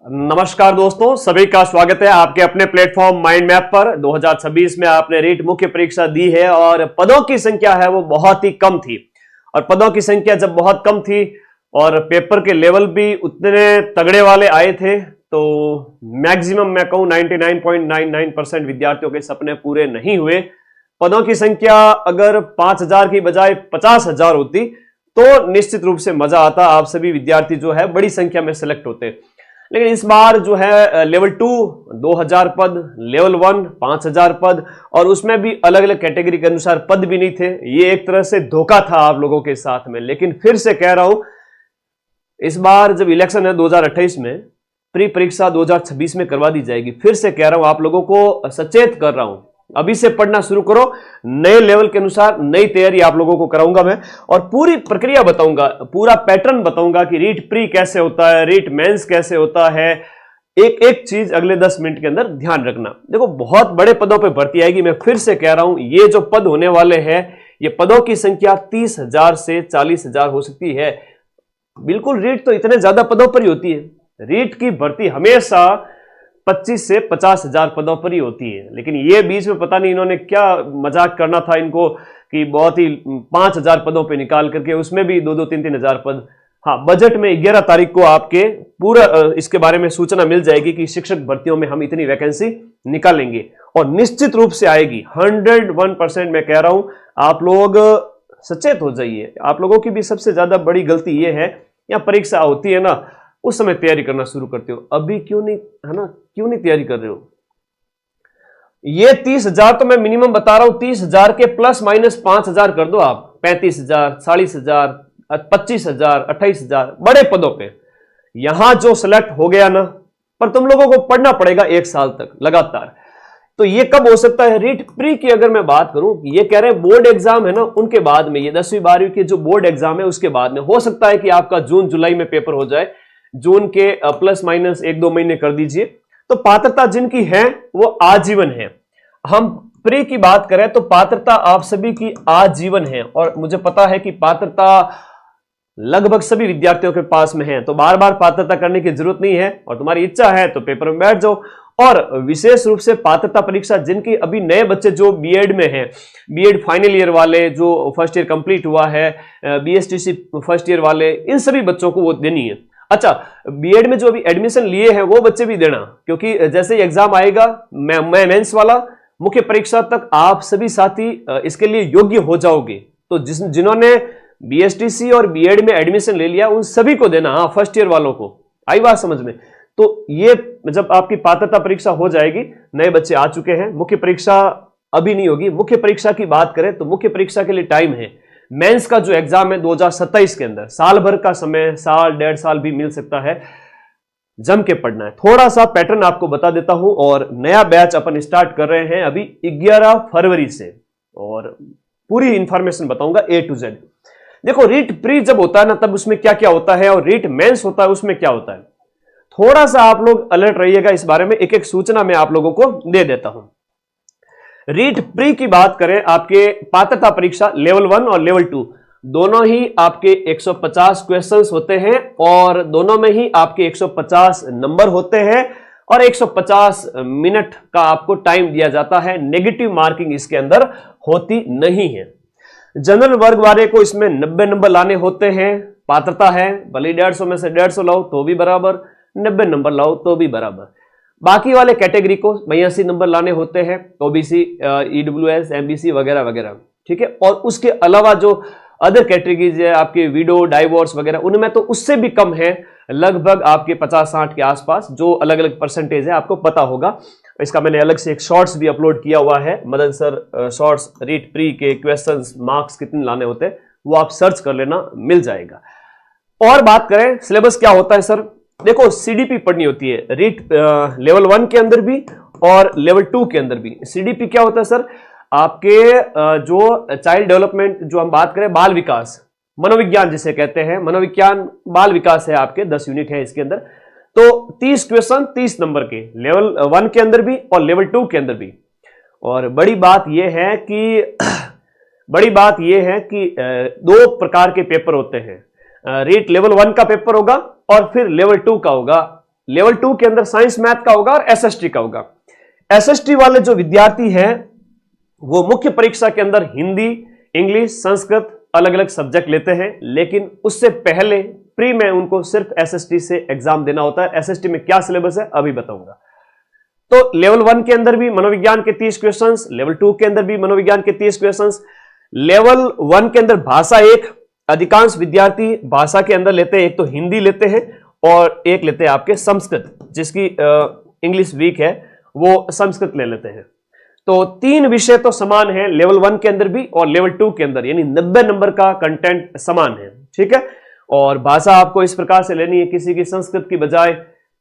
नमस्कार दोस्तों, सभी का स्वागत है आपके अपने प्लेटफॉर्म माइंड मैप पर। 2026 में आपने रीट मुख्य परीक्षा दी है और पदों की संख्या है वो बहुत ही कम थी। और पदों की संख्या जब बहुत कम थी और पेपर के लेवल भी उतने तगड़े वाले आए थे तो मैक्सिमम मैं कहूं 99.99% विद्यार्थियों के सपने पूरे नहीं हुए। पदों की संख्या अगर 5,000 की बजाय 50,000 होती तो निश्चित रूप से मजा आता, आप सभी विद्यार्थी जो है बड़ी संख्या में सिलेक्ट होते। लेकिन इस बार जो है लेवल 2 2000 पद, लेवल 1 5000 पद, और उसमें भी अलग अलग कैटेगरी के अनुसार पद भी नहीं थे। ये एक तरह से धोखा था आप लोगों के साथ में। लेकिन फिर से कह रहा हूं, इस बार जब इलेक्शन है 2028 में, प्री परीक्षा 2026 में करवा दी जाएगी। फिर से कह रहा हूं, आप लोगों को सचेत कर रहा हूं, अभी से पढ़ना शुरू करो। नए लेवल के अनुसार नई तैयारी आप लोगों को कराऊंगा मैं, और पूरी प्रक्रिया बताऊंगा, पूरा पैटर्न बताऊंगा कि रीट प्री कैसे होता है, रीट मेंस कैसे होता है। एक एक चीज अगले 10 मिनट के अंदर ध्यान रखना। देखो, बहुत बड़े पदों पे भर्ती आएगी। मैं फिर से कह रहा हूं, ये जो पद होने वाले हैं, ये पदों की संख्या 30,000 से 40,000 हो सकती है। बिल्कुल, रीट तो इतने ज्यादा पदों पर ही होती है। रीट की भर्ती हमेशा 25 से 50,000 पदों पर ही होती है। लेकिन ये बीच में पता नहीं इन्होंने क्या मजाक करना था इनको कि बहुत ही 5,000 पदों पे निकाल करके, उसमें भी 2-2 3-3 हजार पद। हाँ, बजट में 11 तारीख को आपके पूरा इसके बारे में सूचना मिल जाएगी कि शिक्षक भर्तियों में हम इतनी वैकेंसी निकालेंगे, और निश्चित रूप से आएगी। 101% मैं कह रहा हूं, आप लोग सचेत हो जाइए। आप लोगों की भी सबसे ज्यादा बड़ी गलती ये है, यहाँ परीक्षा होती है ना, उस समय तैयारी करना शुरू करते हो। अभी क्यों नहीं, है ना, क्यों नहीं तैयारी कर रहे हो? ये 30,000 तो मैं मिनिमम बता रहा हूं, 30,000 के प्लस माइनस 5,000 कर दो आप। 35,000, 40,000, 25,000, 28,000 बड़े पदों पे यहां जो सिलेक्ट हो गया ना, पर तुम लोगों को पढ़ना पड़ेगा 1 साल तक लगातार। तो ये कब हो सकता है? रीट प्री की अगर मैं बात करूं, ये कह रहे हैं बोर्ड एग्जाम है ना, उनके बाद में, ये 10वीं 12वीं के जो बोर्ड एग्जाम है उसके बाद में हो सकता है कि आपका जून जुलाई में पेपर हो जाए। जून के प्लस माइनस 1-2 महीने कर दीजिए। तो पात्रता जिनकी है वो आजीवन है। हम प्री की बात करें तो पात्रता आप सभी की आजीवन है, और मुझे पता है कि पात्रता लगभग सभी विद्यार्थियों के पास में है, तो बार बार पात्रता करने की जरूरत नहीं है। और तुम्हारी इच्छा है तो पेपर में बैठ जाओ। और विशेष रूप से पात्रता परीक्षा जिनकी अभी नए बच्चे जो बीएड में हैं, बीएड फाइनल ईयर वाले, जो फर्स्ट ईयर कंप्लीट हुआ है, बीएसटीसी फर्स्ट ईयर वाले, इन सभी बच्चों को वो देनी है। अच्छा, बीएड में जो अभी एडमिशन लिए हैं वो बच्चे भी देना, क्योंकि जैसे ही एग्जाम आएगा, मैं मेंस वाला मुख्य परीक्षा तक आप सभी साथी इसके लिए योग्य हो जाओगे। तो जिन्होंने बीएसटीसी और बीएड में एडमिशन ले लिया उन सभी को देना। हाँ, फर्स्ट ईयर वालों को। आई बात समझ में? तो ये जब आपकी पात्रता परीक्षा हो जाएगी, नए बच्चे आ चुके हैं, मुख्य परीक्षा अभी नहीं होगी। मुख्य परीक्षा की बात करें तो मुख्य परीक्षा के लिए टाइम है। मेंस का जो एग्जाम है 2027 के अंदर, साल भर का समय, साल 1.5 साल भी मिल सकता है। जम के पढ़ना है। थोड़ा सा पैटर्न आपको बता देता हूं, और नया बैच अपन स्टार्ट कर रहे हैं अभी 11 फरवरी से, और पूरी इंफॉर्मेशन बताऊंगा A to Z। देखो, रीट प्री जब होता है ना, तब उसमें क्या क्या होता है, और रीट मेंस होता है उसमें क्या होता है। थोड़ा सा आप लोग अलर्ट रहिएगा इस बारे में। एक एक सूचना मैं आप लोगों को दे देता हूं। रीट प्री की बात करें, आपके पात्रता परीक्षा लेवल 1 और लेवल 2 दोनों ही आपके 150 क्वेश्चंस होते हैं, और दोनों में ही आपके 150 नंबर होते हैं, और 150 मिनट का आपको टाइम दिया जाता है। नेगेटिव मार्किंग इसके अंदर होती नहीं है। जनरल वर्ग वाले को इसमें 90 नंबर लाने होते हैं। पात्रता है, भले 150 में से 150 लाओ तो भी बराबर, 90 नंबर लाओ तो भी बराबर। बाकी वाले कैटेगरी को 82 नंबर लाने होते हैं, ओबीसी, ईडब्ल्यूएस, एमबीसी वगैरह वगैरह, ठीक है। और उसके अलावा जो अदर कैटेगरीज है आपके विडो, डाइवोर्स वगैरह, उनमें तो उससे भी कम है, लगभग आपके 50-60 के आसपास, जो अलग अलग परसेंटेज है आपको पता होगा। इसका मैंने अलग से एक शॉर्ट्स भी अपलोड किया हुआ है, Madan sir shorts REET pre के क्वेश्चंस, मार्क्स कितने लाने होते हैं, वो आप सर्च कर लेना, मिल जाएगा। और बात करें सिलेबस क्या होता है सर, देखो सीडीपी पढ़नी होती है रीट लेवल 1 के अंदर भी और लेवल 2 के अंदर भी। सीडीपी क्या होता है सर, आपके जो चाइल्ड डेवलपमेंट, जो हम बात करें बाल विकास, मनोविज्ञान जिसे कहते हैं, मनोविज्ञान बाल विकास है आपके, 10 यूनिट है इसके अंदर। तो 30 क्वेश्चन 30 नंबर के, लेवल 1 के अंदर भी और लेवल 2 के अंदर भी। और बड़ी बात यह है कि 2 प्रकार के पेपर होते हैं। रीट लेवल 1 का पेपर होगा और फिर लेवल 2 का होगा। लेवल 2 के अंदर साइंस मैथ का होगा और एसएसटी का होगा। एसएसटी वाले जो विद्यार्थी हैं वो मुख्य परीक्षा के अंदर हिंदी, इंग्लिश, संस्कृत अलग अलग सब्जेक्ट लेते हैं, लेकिन उससे पहले प्री में उनको सिर्फ एसएसटी से एग्जाम देना होता है। एसएसटी में क्या सिलेबस है अभी बताऊंगा। तो लेवल 1 के अंदर भी मनोविज्ञान के 30 क्वेश्चंस, लेवल 2 के अंदर भी मनोविज्ञान के 30 क्वेश्चंस, लेवल 1 के अंदर भाषा एक, अधिकांश विद्यार्थी भाषा के अंदर लेते हैं, एक तो हिंदी लेते हैं और एक लेते हैं आपके संस्कृत, जिसकी इंग्लिश वीक है वो संस्कृत ले लेते हैं। तो 3 विषय तो समान है लेवल 1 के अंदर भी और लेवल 2 के अंदर, यानी 90 नंबर का कंटेंट समान है, ठीक है। और भाषा आपको इस प्रकार से लेनी है, किसी की संस्कृत की बजाय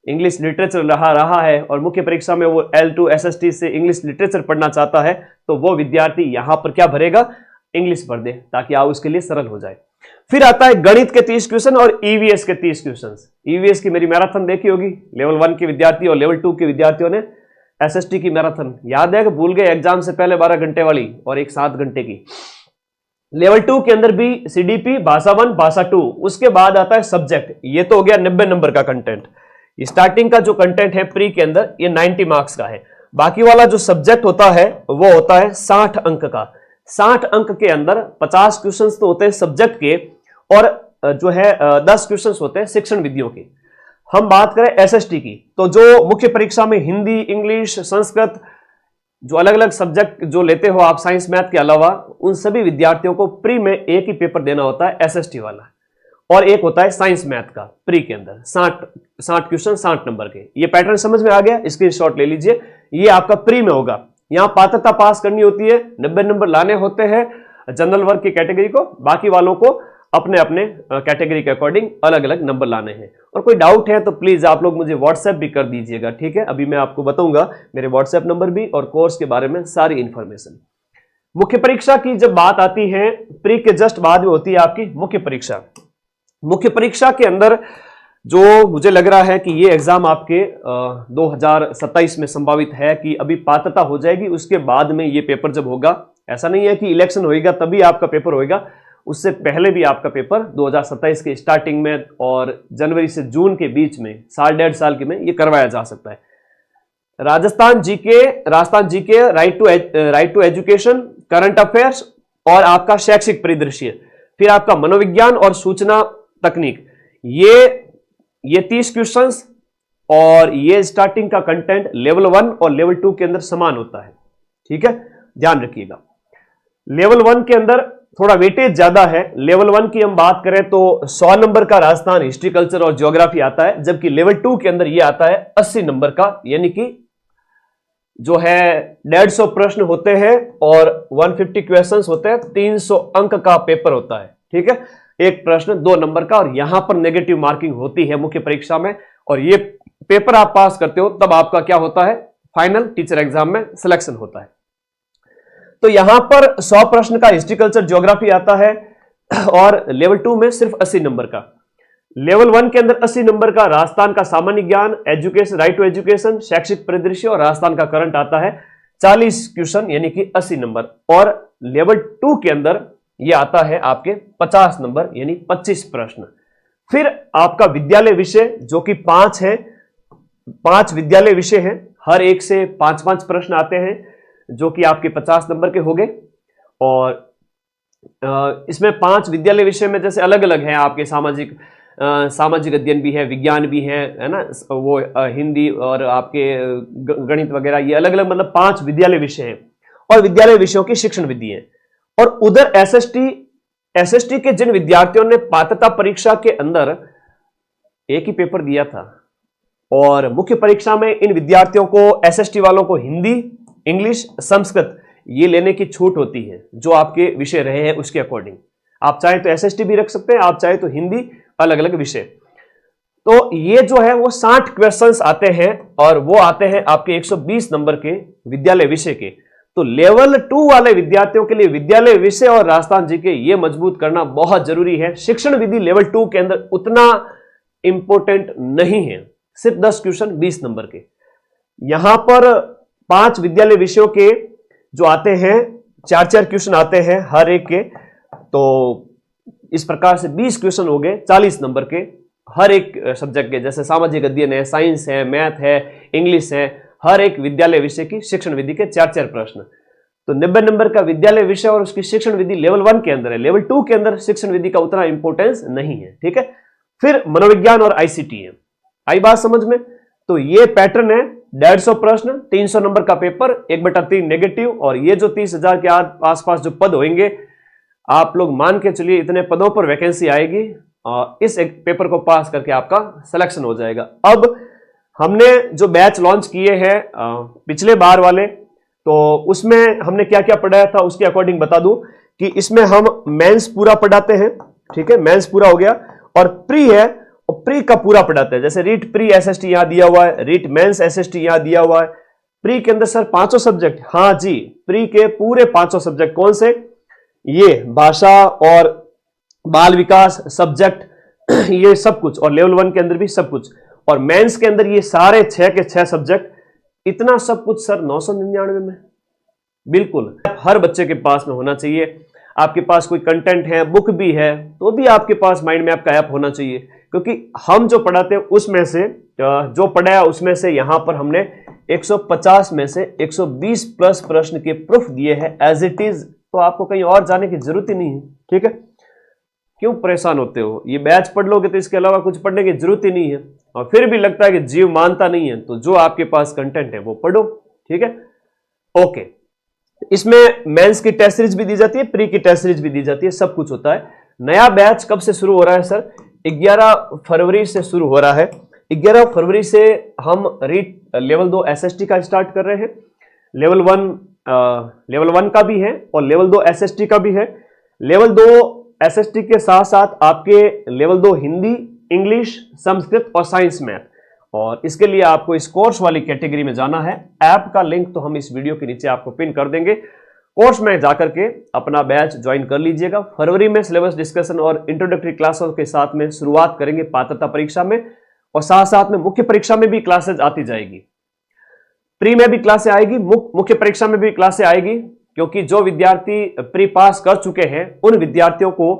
इंग्लिश लिटरेचर रहा है और मुख्य परीक्षा में वो L2 SST से इंग्लिश लिटरेचर पढ़ना चाहता है, तो वो विद्यार्थी यहां पर क्या भरेगा, इंग्लिश भर दे, ताकि आप उसके लिए सरल हो जाए। फिर आता है गणित के 30 क्वेश्चन और ईवीएस के 30 क्वेश्चन। ईवीएस की मेरी मैराथन देखी होगी, लेवल 1 के विद्यार्थी और लेवल 2 के विद्यार्थियों ने एसएसटी की मैराथन याद है कि भूल गए, एग्जाम से पहले 12 घंटे वाली और एक 7 घंटे की। लेवल 2 के अंदर भी सीडीपी, भाषा 1, भाषा 2, उसके बाद आता है सब्जेक्ट। ये तो हो गया 90 नंबर का कंटेंट। स्टार्टिंग का जो कंटेंट है प्री के अंदर ये 90 मार्क्स का है। बाकी वाला जो सब्जेक्ट होता है वो होता है 60 अंक का। 60 अंक के अंदर 50 क्वेश्चंस तो होते हैं सब्जेक्ट के और जो है 10 क्वेश्चंस होते हैं शिक्षण विधियों के। हम बात करें एसएसटी की, तो जो मुख्य परीक्षा में हिंदी, इंग्लिश, संस्कृत जो अलग अलग सब्जेक्ट जो लेते हो आप साइंस मैथ के अलावा, उन सभी विद्यार्थियों को प्री में एक ही पेपर देना होता है एसएसटी वाला, और एक होता है साइंस मैथ का प्री के अंदर 60 क्वेश्चन 60 नंबर के। ये पैटर्न समझ में आ गया, स्क्रीनशॉट ले लीजिए। ये आपका प्री में होगा। यहां पात्रता पास करनी होती है, 90 नंबर लाने होते हैं जनरल वर्ग की कैटेगरी को, बाकी वालों को अपने अपने कैटेगरी के अकॉर्डिंग अलग अलग नंबर लाने हैं। और कोई डाउट है तो प्लीज आप लोग मुझे व्हाट्सएप भी कर दीजिएगा, ठीक है। अभी मैं आपको बताऊंगा मेरे व्हाट्सएप नंबर भी और कोर्स के बारे में सारी इंफॉर्मेशन। मुख्य परीक्षा की जब बात आती है, प्री के जस्ट बाद में होती है आपकी मुख्य परीक्षा। मुख्य परीक्षा के अंदर जो मुझे लग रहा है कि ये एग्जाम आपके 2027 में संभावित है कि अभी पात्रता हो जाएगी, उसके बाद में ये पेपर जब होगा, ऐसा नहीं है कि इलेक्शन होएगा तभी आपका पेपर होएगा, उससे पहले भी आपका पेपर 2027 के स्टार्टिंग में और जनवरी से जून के बीच में, 1.5 साल के में ये करवाया जा सकता है। Rajasthan GK, right to education, current affairs और आपका शैक्षिक परिदृश्य, फिर आपका मनोविज्ञान और सूचना तकनीक, ये 30 क्वेश्चंस और ये स्टार्टिंग का कंटेंट लेवल 1 और लेवल 2 के अंदर समान होता है, ठीक है, ध्यान रखिएगा। लेवल 1 के अंदर थोड़ा वेटेज ज्यादा है। लेवल 1 की हम बात करें तो 100 नंबर का राजस्थान हिस्ट्री, कल्चर और ज्योग्राफी आता है, जबकि लेवल 2 के अंदर ये आता है 80 नंबर का, यानी कि जो है 150 प्रश्न होते हैं और 150 क्वेश्चंस होते हैं, 300 अंक का पेपर होता है, ठीक है। एक प्रश्न 2 नंबर का, और यहां पर नेगेटिव मार्किंग होती है मुख्य परीक्षा में, और ये पेपर आप पास करते हो तब आपका क्या होता है, फाइनल टीचर एग्जाम में सिलेक्शन होता है। तो यहां पर 100 प्रश्न का हिस्ट्री, कल्चर, ज्योग्राफी आता है और लेवल 2 में सिर्फ 80 नंबर का। लेवल 1 के अंदर 80 नंबर का राजस्थान का सामान्य ज्ञान, एजुकेशन, राइट टू एजुकेशन, शैक्षिक परिदृश्य और राजस्थान का करंट आता है 40 क्वेश्चन, यानी कि 80 नंबर। और लेवल 2 के अंदर ये आता है आपके 50 नंबर, यानी 25 प्रश्न। फिर आपका विद्यालय विषय जो कि 5 है, 5 विद्यालय विषय हैं, हर एक से 5-5 प्रश्न आते हैं जो कि आपके 50 नंबर के हो गए। और इसमें 5 विद्यालय विषय में जैसे अलग अलग हैं आपके सामाजिक अध्ययन भी है, विज्ञान भी है ना, वो हिंदी और आपके गणित वगैरह, ये अलग अलग मतलब 5 विद्यालय विषय हैं और विद्यालय विषयों की शिक्षण विधि है। और उधर एसएसटी के जिन विद्यार्थियों ने पात्रता परीक्षा के अंदर एक ही पेपर दिया था और मुख्य परीक्षा में इन विद्यार्थियों को, एसएसटी वालों को हिंदी, इंग्लिश, संस्कृत ये लेने की छूट होती है जो आपके विषय रहे हैं उसके अकॉर्डिंग। आप चाहे तो एसएसटी भी रख सकते हैं, आप चाहे तो हिंदी, अलग अलग विषय। तो ये जो है वो 60 क्वेश्चंस आते हैं और वो आते हैं आपके 120 नंबर के विद्यालय विषय के। तो लेवल 2 वाले विद्यार्थियों के लिए विद्यालय विषय और राजस्थान जीके ये मजबूत करना बहुत जरूरी है। शिक्षण विधि लेवल 2 के अंदर उतना इंपॉर्टेंट नहीं है, सिर्फ 10 क्वेश्चन 20 नंबर के। यहां पर 5 विद्यालय विषयों के जो आते हैं 4-4 क्वेश्चन आते हैं हर एक के, तो इस प्रकार से 20 क्वेश्चन हो गए 40 नंबर के हर एक सब्जेक्ट के, जैसे सामाजिक अध्ययन है, साइंस है, मैथ है, इंग्लिश है, हर एक विद्यालय विषय की शिक्षण विधि के 4-4 प्रश्न। तो 90 नंबर का विद्यालय विषय और उसकी शिक्षण विधि लेवल 1 के अंदर है। लेवल 2 के अंदर शिक्षण विधि का उतना इंपॉर्टेंस नहीं है, ठीक है। फिर मनोविज्ञान और आईसीटी है। आई बात समझ में? तो ये पैटर्न है, 150 प्रश्न, 300 नंबर का पेपर, 1/3 नेगेटिव, और ये जो 30,000 के आसपास जो पद होंगे, आप लोग मान के चलिए इतने पदों पर वैकेंसी आएगी और इस एक पेपर को पास करके आपका सिलेक्शन हो जाएगा। अब हमने जो बैच लॉन्च किए हैं पिछले बार वाले, तो उसमें हमने क्या क्या पढ़ाया था उसके अकॉर्डिंग बता दूं कि इसमें हम मेंस पूरा पढ़ाते हैं, ठीक है, मेंस पूरा हो गया, और प्री है, और प्री का पूरा पढ़ाते हैं। जैसे रीट प्री एसएसटी यहां दिया हुआ है, रीट मेंस एसएसटी यहां दिया हुआ है। प्री के अंदर सर 5 सब्जेक्ट, हाँ जी, प्री के पूरे 5 सब्जेक्ट कौन से? ये भाषा और बाल विकास सब्जेक्ट, ये सब कुछ, और लेवल 1 के अंदर भी सब कुछ, और मेंस के अंदर ये सारे 6 के 6 सब्जेक्ट, इतना सब कुछ सर 999 में। बिल्कुल हर बच्चे के पास में होना चाहिए। आपके पास कोई कंटेंट है, बुक भी है, तो भी आपके पास माइंड मैप का ऐप होना चाहिए, क्योंकि हम जो पढ़ाते हैं उसमें से, जो पढ़ाया उसमें से यहां पर हमने 150 में से 120 प्लस प्रश्न के प्रूफ दिए हैं एज इट इज। तो आपको कहीं और जाने की जरूरत ही नहीं है, ठीक है। क्यों परेशान होते हो? ये बैच पढ़ लोगे तो इसके अलावा कुछ पढ़ने की जरूरत ही नहीं है, और फिर भी लगता है कि जीव मानता नहीं है, तो जो आपके पास कंटेंट है वो पढ़ो, ठीक है। ओके, इसमें मेंस की टेस्ट सीरीज भी दी जाती है, प्री की टेस्ट सीरीज भी दी जाती है, सब कुछ होता है। नया बैच कब से शुरू हो रहा है सर? 11 फरवरी से शुरू हो रहा है। 11 फरवरी से हम रीट लेवल 2 एसएसटी का स्टार्ट कर रहे हैं। लेवल 1 का भी है और लेवल 2 एसएसटी का भी है। लेवल 2 एसएसटी के साथ साथ आपके लेवल 2 हिंदी, इंग्लिश, संस्कृत और साइंस मैथ, और इसके लिए आपको इस कोर्स वाली कैटेगरी में जाना है। ऐप का लिंक तो हम इस वीडियो के नीचे आपको पिन कर देंगे। कोर्स में जाकर के अपना बैच ज्वाइन कर लीजिएगा। फरवरी में सिलेबस डिस्कशन और इंट्रोडक्टरी क्लासों के साथ में शुरुआत करेंगे पात्रता परीक्षा में, और साथ साथ में मुख्य परीक्षा में भी क्लासेज आती जाएगी। प्री में भी क्लासे आएगी, मुख्य परीक्षा में भी क्लासे आएगी, क्योंकि जो विद्यार्थी प्री पास कर चुके हैं उन विद्यार्थियों को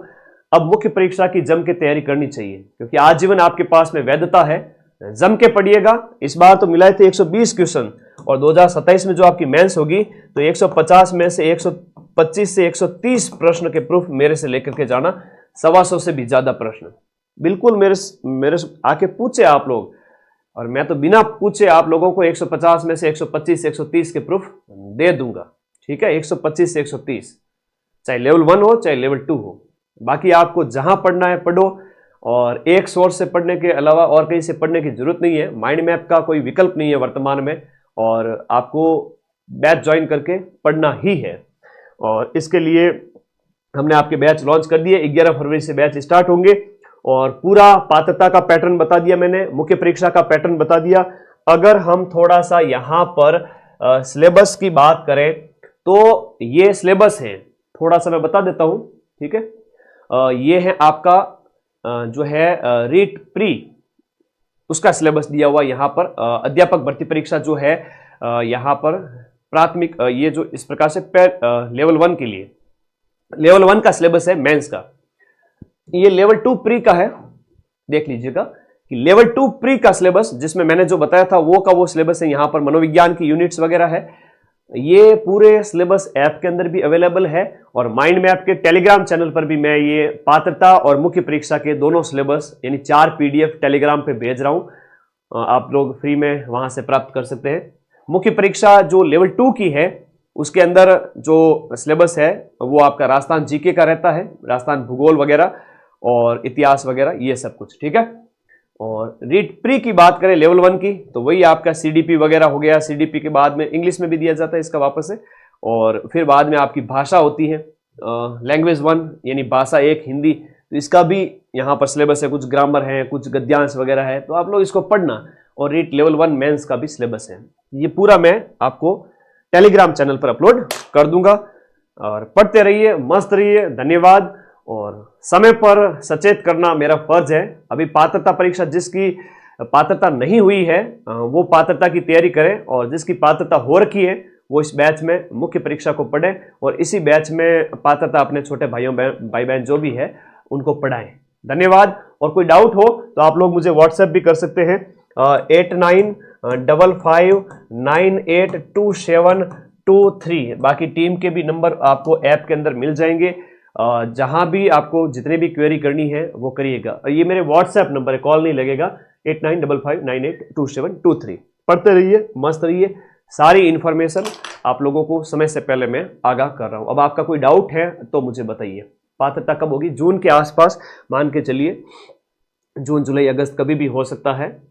अब मुख्य परीक्षा की जम के तैयारी करनी चाहिए, क्योंकि आजीवन आपके पास में वैधता है। जम के पढ़िएगा। इस बार तो मिलाए थे 120 क्वेश्चन, और 2027 में जो आपकी मेंस होगी तो 150 में से 125 से 130 प्रश्न के प्रूफ मेरे से लेकर के जाना, 125 से भी ज्यादा प्रश्न। बिल्कुल मेरे आके पूछे आप लोग, और मैं तो बिना पूछे आप लोगों को 150 में से 125 से 130 के प्रूफ दे दूंगा, ठीक है। 125 से 130, चाहे लेवल 1 हो चाहे लेवल 2 हो। बाकी आपको जहां पढ़ना है पढ़ो, और एक सोर्स से पढ़ने के अलावा और कहीं से पढ़ने की जरूरत नहीं है। माइंड मैप का कोई विकल्प नहीं है वर्तमान में, और आपको बैच ज्वाइन करके पढ़ना ही है। और इसके लिए हमने आपके बैच लॉन्च कर दिए। 11 फरवरी से बैच स्टार्ट होंगे, और पूरा पात्रता का पैटर्न बता दिया मैंने, मुख्य परीक्षा का पैटर्न बता दिया। अगर हम थोड़ा सा यहां पर सिलेबस की बात करें तो ये सिलेबस है, थोड़ा सा मैं बता देता हूं, ठीक है। ये है आपका जो है रीट प्री, उसका सिलेबस दिया हुआ यहां पर। अध्यापक भर्ती परीक्षा जो है यहां पर प्राथमिक, ये जो इस प्रकार से लेवल 1 के लिए लेवल 1 का सिलेबस है मेंस का। ये लेवल 2 प्री का है, देख लीजिएगा कि लेवल 2 प्री का सिलेबस, जिसमें मैंने जो बताया था वो सिलेबस है। यहां पर मनोविज्ञान की यूनिट्स वगैरह है। ये पूरे सिलेबस ऐप के अंदर भी अवेलेबल है, और माइंड मैप के टेलीग्राम चैनल पर भी मैं ये पात्रता और मुख्य परीक्षा के दोनों सिलेबस यानी 4 पीडीएफ टेलीग्राम पे भेज रहा हूं। आप लोग फ्री में वहां से प्राप्त कर सकते हैं। मुख्य परीक्षा जो लेवल 2 की है उसके अंदर जो सिलेबस है वो आपका राजस्थान जीके का रहता है, राजस्थान भूगोल वगैरह और इतिहास वगैरह, ये सब कुछ, ठीक है। और रीट प्री की बात करें लेवल 1 की, तो वही आपका सीडीपी वगैरह हो गया। सीडीपी के बाद में इंग्लिश में भी दिया जाता है इसका वापस से, और फिर बाद में आपकी भाषा होती है लैंग्वेज 1 यानी भाषा 1 हिंदी, तो इसका भी यहाँ पर सिलेबस है। कुछ ग्रामर है, कुछ गद्यांश वगैरह है, तो आप लोग इसको पढ़ना। और रीट लेवल 1 मेंस का भी सिलेबस है। ये पूरा मैं आपको टेलीग्राम चैनल पर अपलोड कर दूंगा, और पढ़ते रहिए, मस्त रहिए। धन्यवाद। और समय पर सचेत करना मेरा फर्ज है। अभी पात्रता परीक्षा, जिसकी पात्रता नहीं हुई है वो पात्रता की तैयारी करें, और जिसकी पात्रता हो रखी है वो इस बैच में मुख्य परीक्षा को पढ़ें, और इसी बैच में पात्रता अपने छोटे भाई बहन जो भी है उनको पढ़ाएं। धन्यवाद। और कोई डाउट हो तो आप लोग मुझे व्हाट्सएप भी कर सकते हैं 8955982723। बाकी टीम के भी नंबर आपको ऐप के अंदर मिल जाएंगे। जहां भी आपको जितने भी क्वेरी करनी है वो करिएगा। ये मेरे व्हाट्सएप नंबर है, कॉल नहीं लगेगा। 8955982723। पढ़ते रहिए, मस्त रहिए, सारी इंफॉर्मेशन आप लोगों को समय से पहले मैं आगाह कर रहा हूं। अब आपका कोई डाउट है तो मुझे बताइए। पात्रता कब होगी? जून के आसपास, मान के चलिए जून जुलाई अगस्त कभी भी हो सकता है।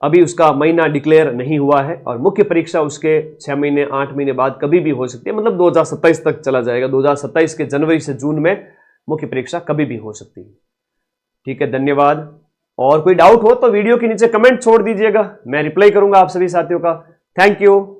अभी उसका महीना डिक्लेयर नहीं हुआ है और मुख्य परीक्षा उसके 6 महीने 8 महीने बाद कभी भी हो सकती है, मतलब 2027 तक चला जाएगा। 2027 के जनवरी से जून में मुख्य परीक्षा कभी भी हो सकती है। ठीक है, धन्यवाद। और कोई डाउट हो तो वीडियो के नीचे कमेंट छोड़ दीजिएगा, मैं रिप्लाई करूंगा आप सभी साथियों का। Thank you.